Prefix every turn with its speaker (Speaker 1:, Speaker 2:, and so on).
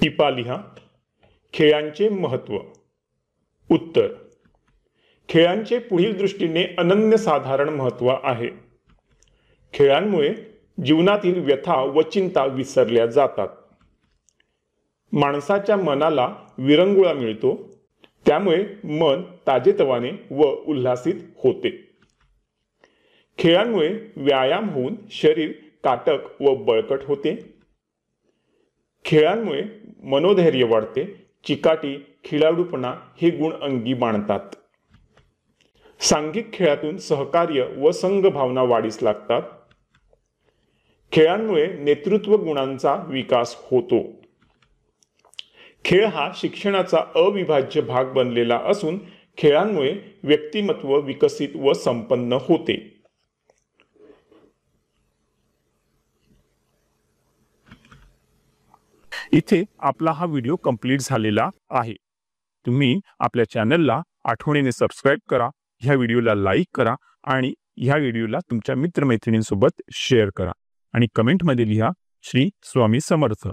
Speaker 1: टिपा लिहा. खेळांचे महत्त्व. उत्तर. खेळांचे पुढील दृष्टीने अनन्यसाधारण महत्त्व आहे. खेळांमुळे जीवनातील व्यथा व चिंता विसरल्या जातात. माणसाच्या मनाला विरंगुळा मिळतो. त्यामुळे मन ताजेतवाने व उल्हासित होते. खेळांमुळे व्यायाम होऊन शरीर काटक व बळकट होते. खेळांमुळे मनोधैर्य वाढते. चिकाटी, खिलाडूपणा हे गुण अंगी बाणतात. सांघिक खेळातून सहकार्य व संघभावना वाढीस लागतात. खेळांमुळे नेतृत्व गुणांचा विकास होतो. खेळ हा शिक्षणाचा अविभाज्य भाग बनलेला असून खेळांमुळे व्यक्तिमत्व विकसित व संपन्न होते. इथे आपला हा व्हिडिओ कंप्लीट झालेला आहे. तुम्ही आपल्या चॅनलला आठवणीने सबस्क्राईब करा, ह्या व्हिडिओला लाईक करा आणि ह्या व्हिडिओला तुमच्या मित्रमैत्रिणींसोबत शेअर करा आणि कमेंटमध्ये लिहा श्री स्वामी समर्थ.